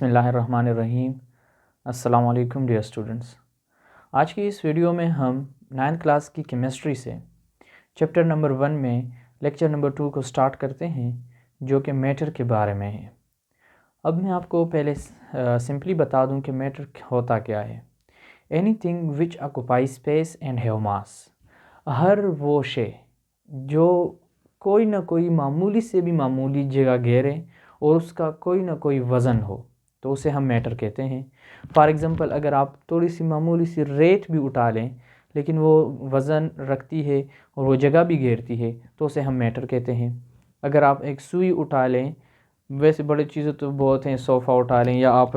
बिस्मिल्लाहिर्रहमानिर्रहीम। अस्सलाम वालेकुम डियर स्टूडेंट्स। आज की इस वीडियो में हम 9th क्लास की केमिस्ट्री से चैप्टर नंबर 1 में लेक्चर नंबर 2 को स्टार्ट करते हैं, जो कि मैटर के बारे में है। अब मैं आपको पहले सिंपली बता दूं कि मैटर होता क्या है। Anything which occupy space and have mass. हर वो शे जो कोई ना कोई मामूली से भी मामूली जगह घेरे और उसका कोई ना कोई वज़न हो, तो उसे हम मैटर कहते हैं। फॉर एग्ज़ाम्पल, अगर आप थोड़ी सी मामूली सी रेत भी उठा लें लेकिन वो वज़न रखती है और वो जगह भी घेरती है, तो उसे हम मैटर कहते हैं। अगर आप एक सुई उठा लें, वैसे बड़ी चीज़ें तो बहुत हैं, सोफ़ा उठा लें या आप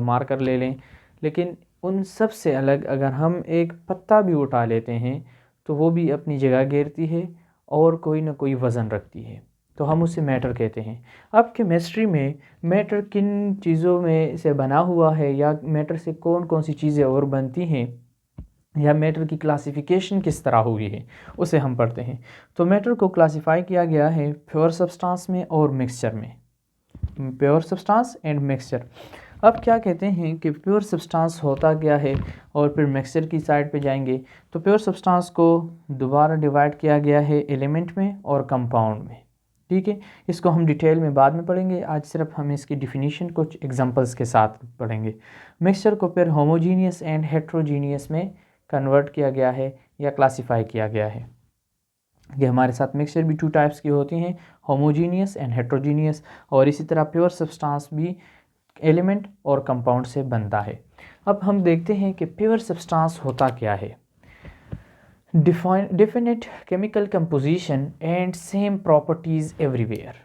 मार्कर ले लें, लेकिन उन सब से अलग अगर हम एक पत्ता भी उठा लेते हैं तो वो भी अपनी जगह घेरती है और कोई ना कोई वज़न रखती है, तो हम उसे मैटर कहते हैं। अब केमिस्ट्री में मैटर किन चीज़ों में से बना हुआ है या मैटर से कौन कौन सी चीज़ें और बनती हैं या मैटर की क्लासिफिकेशन किस तरह हुई है, उसे हम पढ़ते हैं। तो मैटर को क्लासिफाई किया गया है प्योर सब्सटेंस में और मिक्सचर में। Pure substance and mixture. अब क्या कहते हैं कि प्योर सब्सटेंस होता क्या है, और फिर मिक्सचर की साइड पे जाएंगे। तो प्योर सब्सटेंस को दोबारा डिवाइड किया गया है एलिमेंट में और कंपाउंड में। ठीक है, इसको हम डिटेल में बाद में पढ़ेंगे, आज सिर्फ हम इसकी डिफिनीशन कुछ एग्जांपल्स के साथ पढ़ेंगे। मिक्सचर को फिर होमोजीनियस एंड हेट्रोजीनियस में कन्वर्ट किया गया है या क्लासीफाई किया गया है। ये हमारे साथ मिक्सचर भी 2 टाइप्स की होती हैं, होमोजीनियस एंड हेट्रोजीनियस, और इसी तरह प्योर सब्सटेंस भी एलिमेंट और कंपाउंड से बनता है। अब हम देखते हैं कि प्योर सब्सटेंस होता क्या है। Definite chemical composition and same properties everywhere.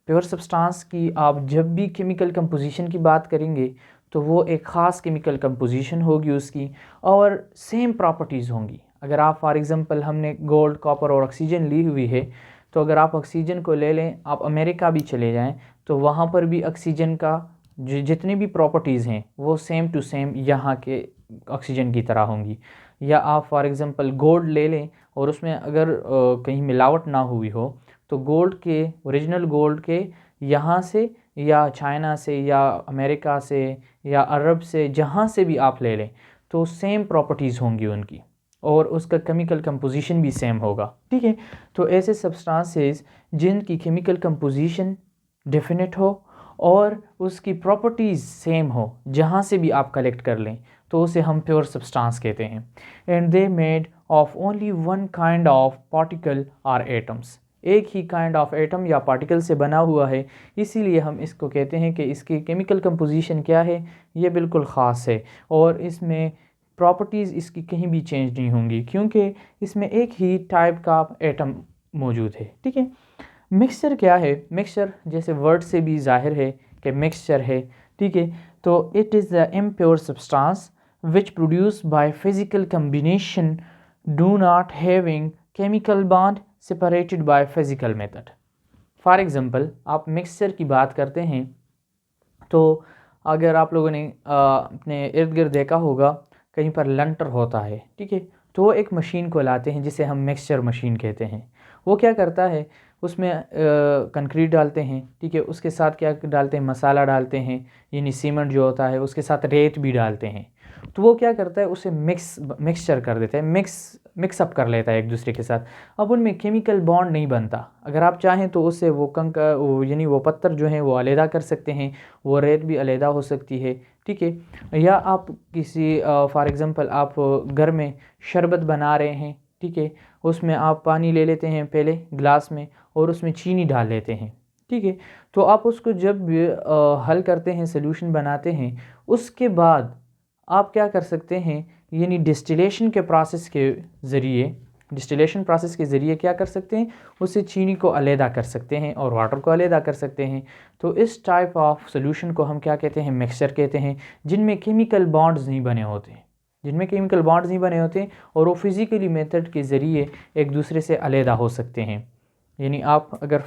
Pure substance की आप जब भी केमिकल कंपोजिशन की बात करेंगे तो वो एक ख़ास केमिकल कंपोजिशन होगी उसकी, और सेम प्रॉपर्टीज़ होंगी। अगर आप फॉर एग्ज़ाम्पल, हमने गोल्ड, कॉपर और ऑक्सीजन ली हुई है, तो अगर आप ऑक्सीजन को ले लें, आप अमेरिका भी चले जाएं, तो वहाँ पर भी ऑक्सीजन का जितनी भी प्रॉपर्टीज़ हैं वो सेम टू सेम यहाँ के ऑक्सीजन की तरह होंगी। या आप फॉर एग्ज़ाम्पल गोल्ड ले लें और उसमें अगर कहीं मिलावट ना हुई हो, तो गोल्ड के, ओरिजिनल गोल्ड के यहाँ से या चाइना से या अमेरिका से या अरब से, जहाँ से भी आप ले लें, तो सेम प्रॉपर्टीज़ होंगी उनकी और उसका केमिकल कंपोजिशन भी सेम होगा। ठीक है, तो ऐसे सब्सटेंसेस जिनकी केमिकल कंपोजिशन डेफिनेट हो और उसकी प्रॉपर्टीज़ सेम हो, जहाँ से भी आप कलेक्ट कर लें, तो उसे हम प्योर सब्सटेंस कहते हैं। And they made of only one kind of particle or atoms. एक ही काइंड ऑफ एटम या पार्टिकल से बना हुआ है, इसीलिए हम इसको कहते हैं कि इसकी केमिकल कंपोजिशन क्या है, ये बिल्कुल ख़ास है और इसमें प्रॉपर्टीज़ इसकी कहीं भी चेंज नहीं होंगी, क्योंकि इसमें एक ही टाइप का एटम मौजूद है। ठीक है, मिक्सचर क्या है? मिक्सचर जैसे वर्ड से भी जाहिर है कि मिक्सचर है। ठीक है, तो it is the impure substance which produce by physical combination do not having chemical bond separated by physical method. For example, आप मिक्सचर की बात करते हैं, तो अगर आप लोगों ने अपने इर्द गिर्द देखा होगा, कहीं पर लंटर होता है, ठीक है, तो वो एक मशीन को लाते हैं जिसे हम मिक्सचर मशीन कहते हैं। वो क्या करता है, उसमें कंक्रीट डालते हैं, ठीक है, उसके साथ क्या डालते हैं, मसाला डालते हैं, यानी सीमेंट जो होता है, उसके साथ रेत भी डालते हैं। तो वो क्या करता है, उसे मिक्सचर कर देता है, मिक्सअप कर लेता है एक दूसरे के साथ। अब उनमें केमिकल बॉन्ड नहीं बनता। अगर आप चाहें तो उससे वो यानी वो पत्थर जो हैं वो अलहदा कर सकते हैं, वो रेत भी अलहदा हो सकती है। ठीक है, या आप किसी फॉर एग्ज़ाम्पल, आप घर में शरबत बना रहे हैं, ठीक है, उसमें आप पानी ले लेते हैं पहले ग्लास में और उसमें चीनी डाल लेते हैं। ठीक है, तो आप उसको जब हल करते हैं, सोल्यूशन बनाते हैं, उसके बाद आप क्या कर सकते हैं, यानी डिस्टिलेशन प्रोसेस के ज़रिए क्या कर सकते हैं, उससे चीनी को अलहदा कर सकते हैं और वाटर को अलहदा कर सकते हैं। तो इस टाइप ऑफ सोल्यूशन को हम क्या कहते हैं, मिक्सचर कहते हैं, जिनमें केमिकल बॉन्ड्स नहीं बने होते और वो फिज़िकली मेथड के ज़रिए एक दूसरे से अलहदा हो सकते हैं। यानी आप अगर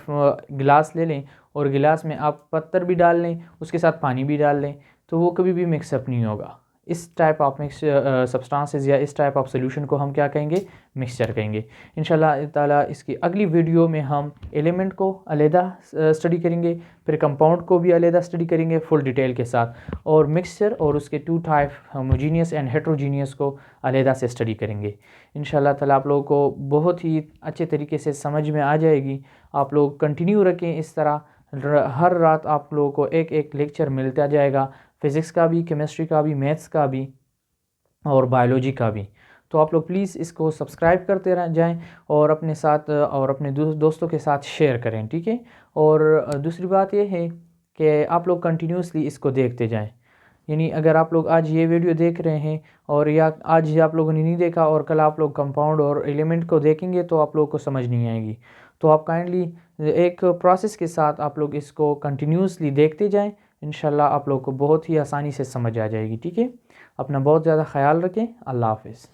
गिलास ले लें और गिलास में आप पत्थर भी डाल लें, उसके साथ पानी भी डाल लें, तो वो कभी भी मिक्सअप नहीं होगा। इस टाइप ऑफ सब्सटेंसेस या इस टाइप ऑफ सोल्यूशन को हम क्या कहेंगे, मिक्सचर कहेंगे। इंशाल्लाह ताला इसकी अगली वीडियो में हम एलिमेंट को अलहदा स्टडी करेंगे, फिर कंपाउंड को भी अलहदा स्टडी करेंगे फुल डिटेल के साथ, और मिक्सचर और उसके two type homogeneous and heterogeneous को अलहदा से स्टडी करेंगे। इंशाल्लाह ताला आप लोगों को बहुत ही अच्छे तरीके से समझ में आ जाएगी। आप लोग कंटिन्यू रखें इस तरह, हर रात आप लोगों को एक एक लेक्चर मिलता जाएगा, फ़िज़िक्स का भी, केमिस्ट्री का भी, मैथ्स का भी और बायोलॉजी का भी। तो आप लोग प्लीज़ इसको सब्सक्राइब करते रह जाएं और अपने साथ और अपने दोस्तों के साथ शेयर करें, ठीक है। और दूसरी बात यह है कि आप लोग कंटिन्यूसली इसको देखते जाएं। यानी अगर आप लोग आज ये वीडियो देख रहे हैं और या आज आप लोगों ने नहीं देखा और कल आप लोग कंपाउंड और एलिमेंट को देखेंगे तो आप लोगों को समझ नहीं आएगी। तो आप काइंडली एक प्रोसेस के साथ आप लोग इसको कंटिन्यूसली देखते जाएं, इंशाल्लाह आप लोग को बहुत ही आसानी से समझ आ जाएगी, ठीक है। अपना बहुत ज़्यादा ख्याल रखें। अल्लाह हाफ़िज़।